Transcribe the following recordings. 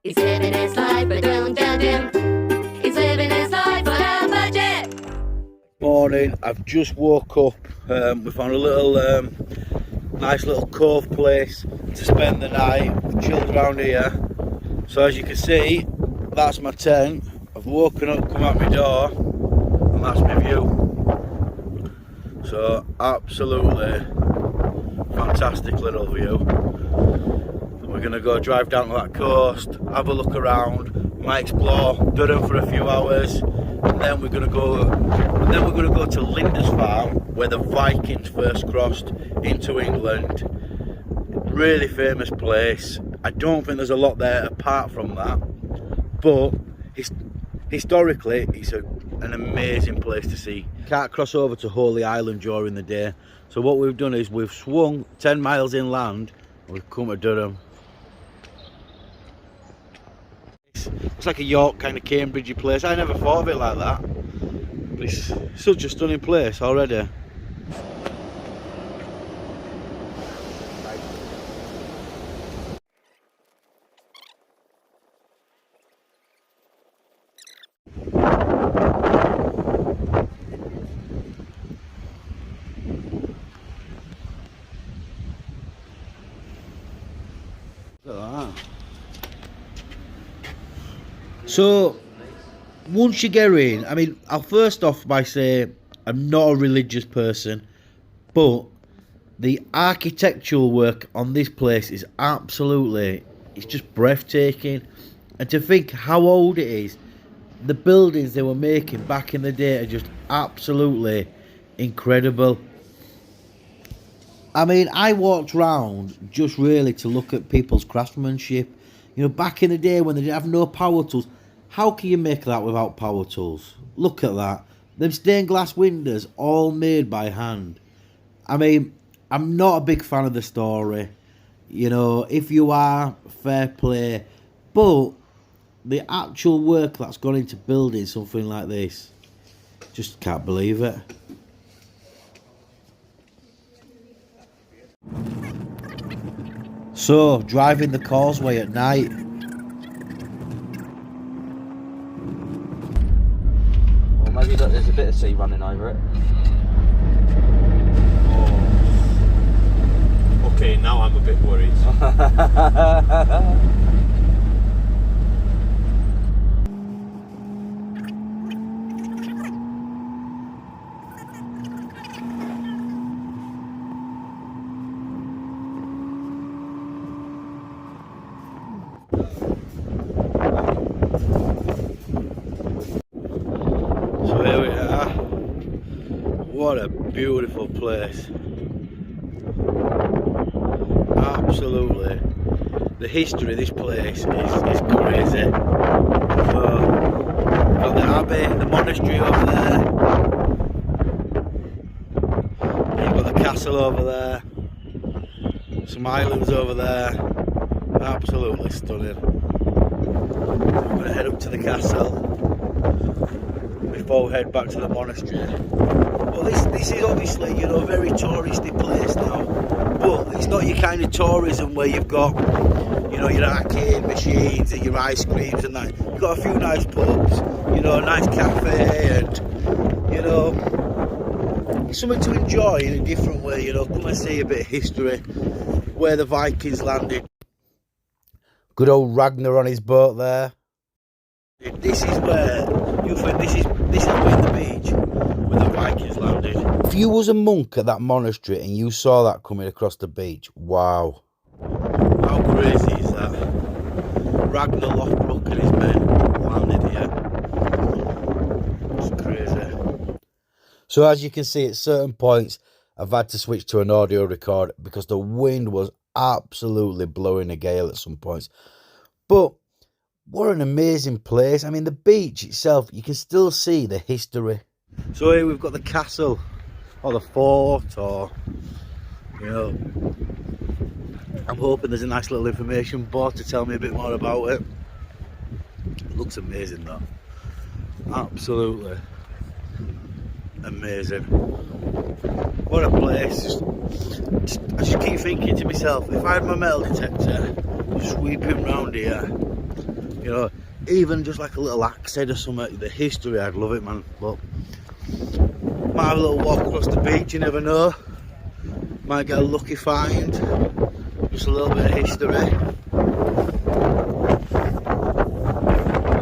He's living his life, but don't judge him. He's living his life on a budget. Morning, I've just woke up. We found a little nice little cove place to spend the night. We've chilled around here. So as you can see, that's my tent. I've woken up, come out my door, and that's my view. So absolutely fantastic little view. We're gonna go drive down to that coast, have a look around, might explore Durham for a few hours, and then we're gonna go to Lindisfarne, where the Vikings first crossed into England. Really famous place. I don't think there's a lot there apart from that, but historically it's an amazing place to see. Can't cross over to Holy Island during the day, so what we've done is we've swung 10 miles inland and we've come to Durham. It's like a York kind of Cambridgey place. I never thought of it like that, but it's such a stunning place already. Look at that. So, once you get in, I mean, I'll first off by saying I'm not a religious person, but the architectural work on this place is absolutely, it's just breathtaking. And to think how old it is, the buildings they were making back in the day are just absolutely incredible. I mean, I walked round just really to look at people's craftsmanship. You know, back in the day when they didn't have no power tools, how can you make that without power tools? Look at that. Them stained glass windows, all made by hand. I mean, I'm not a big fan of the story. You know, if you are, fair play. But the actual work that's gone into building something like this, just can't believe it. So, driving the causeway at night. Well, maybe look, there's a bit of sea running over it. Oh. Okay, now I'm a bit worried. So here we are. What a beautiful place. Absolutely. The history of this place is crazy. So, got the abbey, the monastery over there. You've got the castle over there. Some islands over there. Absolutely stunning. I'm going to head up to the castle before we head back to the monastery. Well, this is obviously, you know, a very touristy place now, but it's not your kind of tourism where you've got, you know, your arcade machines and your ice creams and that. You've got a few nice pubs, you know, a nice cafe, and, you know, something to enjoy in a different way. You know, come and see a bit of history, where the Vikings landed. Good old Ragnar on his boat there. This is where you think this is where the beach where the Vikings landed. If you was a monk at that monastery and you saw that coming across the beach, wow. How crazy is that? Ragnar Lothbrok and his men landed here. It's crazy. So as you can see, at certain points I've had to switch to an audio record because the wind was absolutely blowing a gale at some points. But what an amazing place. I mean, the beach itself, you can still see the history. So here we've got the castle, or the fort, or, you know, I'm hoping there's a nice little information board to tell me a bit more about it. It looks amazing though. Absolutely amazing. What a place. I just keep thinking to myself, if I had my metal detector, sweeping round here, You know, even just like a little axe head or something, the history, I'd love it, man. But might have a little walk across the beach, you never know. Might get a lucky find. Just a little bit of history. And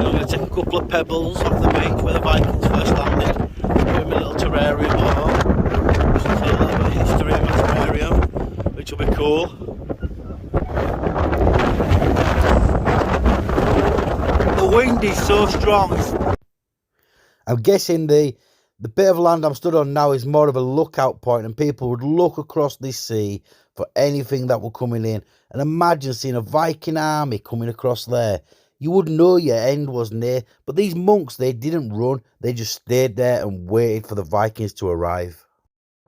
I'm going to take a couple of pebbles off the beach where the Vikings first landed. Put my little terrarium at home. Just a little bit of history in my terrarium, which will be cool. The wind is so strong. I'm guessing the bit of land I'm stood on now is more of a lookout point, and people would look across this sea for anything that were coming in. And imagine seeing a Viking army coming across there. You would know your end was near. But these monks, they didn't run. They just stayed there and waited for the Vikings to arrive.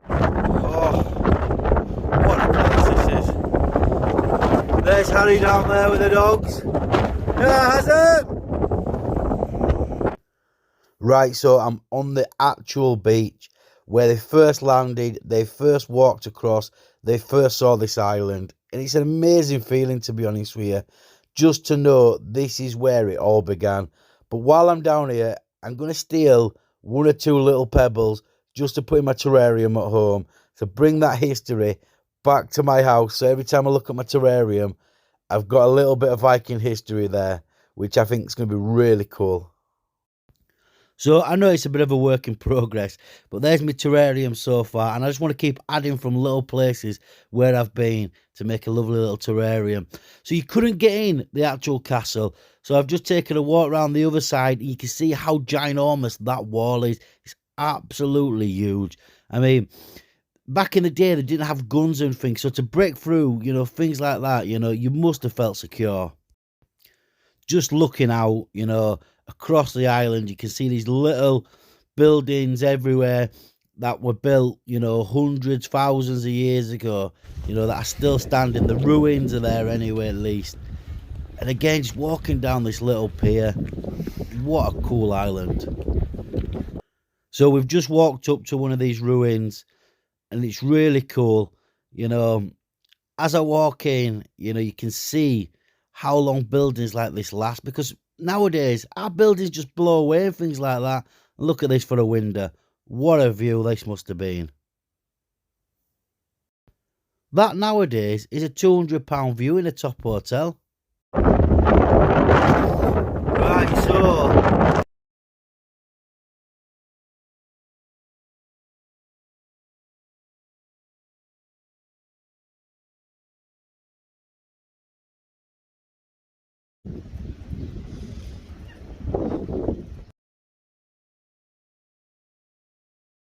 Oh, what a place this is. There's Harry down there with the dogs. Yeah, Hazard! Right, so I'm on the actual beach where they first landed, they first walked across, they first saw this island. And it's an amazing feeling, to be honest with you, just to know this is where it all began. But while I'm down here, I'm going to steal one or two little pebbles just to put in my terrarium at home, to bring that history back to my house. So every time I look at my terrarium, I've got a little bit of Viking history there, which I think is going to be really cool. So I know it's a bit of a work in progress, but there's my terrarium so far, and I just want to keep adding from little places where I've been to make a lovely little terrarium. So you couldn't get in the actual castle, so I've just taken a walk around the other side. You can see how ginormous that wall is. It's absolutely huge. I mean, back in the day, they didn't have guns and things, so to break through, you know, things like that, you know, you must have felt secure. Just looking out, you know, across the island, you can see these little buildings everywhere that were built, you know, hundreds, thousands of years ago, you know, that are still standing. The ruins are there anyway, at least. And again, just walking down this little pier, what a cool island. So we've just walked up to one of these ruins, and it's really cool. You know, as I walk in, you know, you can see how long buildings like this last, because nowadays our buildings just blow away and things like that. Look at this for a window. What a view this must have been. That nowadays is a £200 view in a top hotel. Right, so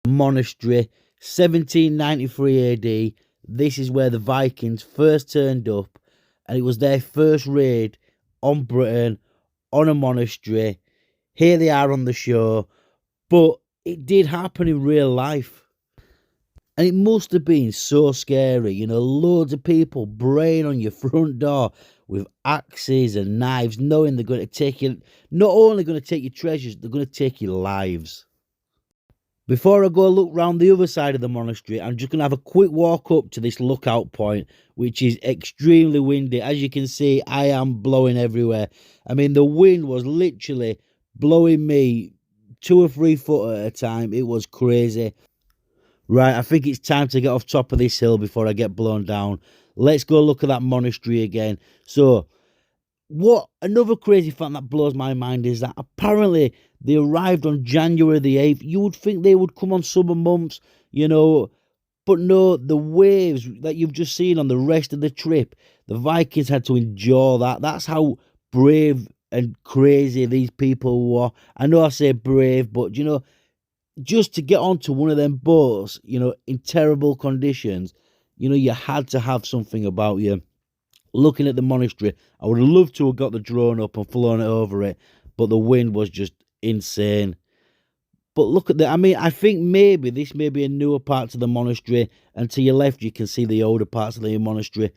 monastery, 1793 AD. This is where the Vikings first turned up, and it was their first raid on Britain, on a monastery. Here they are on the show, but it did happen in real life. And it must have been so scary, you know, loads of people braying on your front door with axes and knives, knowing they're going to take you, not only going to take your treasures, they're going to take your lives. Before I go look round the other side of the monastery, I'm just going to have a quick walk up to this lookout point, which is extremely windy. As you can see, I am blowing everywhere. I mean, the wind was literally blowing me 2 or 3 foot at a time. It was crazy. Right, I think it's time to get off top of this hill before I get blown down. Let's go look at that monastery again. So, what another crazy fact that blows my mind is that apparently they arrived on January the 8th. You would think they would come on summer months, you know, but no, the waves that you've just seen on the rest of the trip, the Vikings had to endure that. That's how brave and crazy these people were. I know I say brave, but, you know, just to get onto one of them boats, you know, in terrible conditions, you know, you had to have something about you. Looking at the monastery, I would have loved to have got the drone up and flown it over it, but the wind was just insane. But look at that. I mean, I think maybe this may be a newer part to the monastery, and to your left you can see the older parts of the monastery.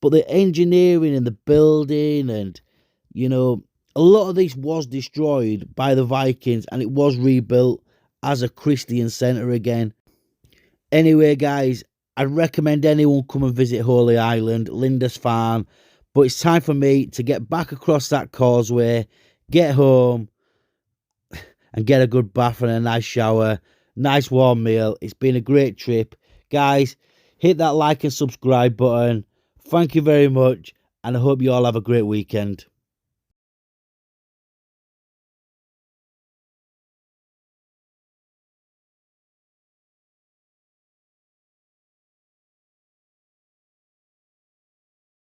But the engineering and the building, and, you know, a lot of this was destroyed by the Vikings, and it was rebuilt as a Christian centre again. Anyway, guys, I'd recommend anyone come and visit Holy Island, Lindisfarne. But it's time for me to get back across that causeway, get home, and get a good bath and a nice shower, nice warm meal. It's been a great trip. Guys, hit that like and subscribe button. Thank you very much, and I hope you all have a great weekend.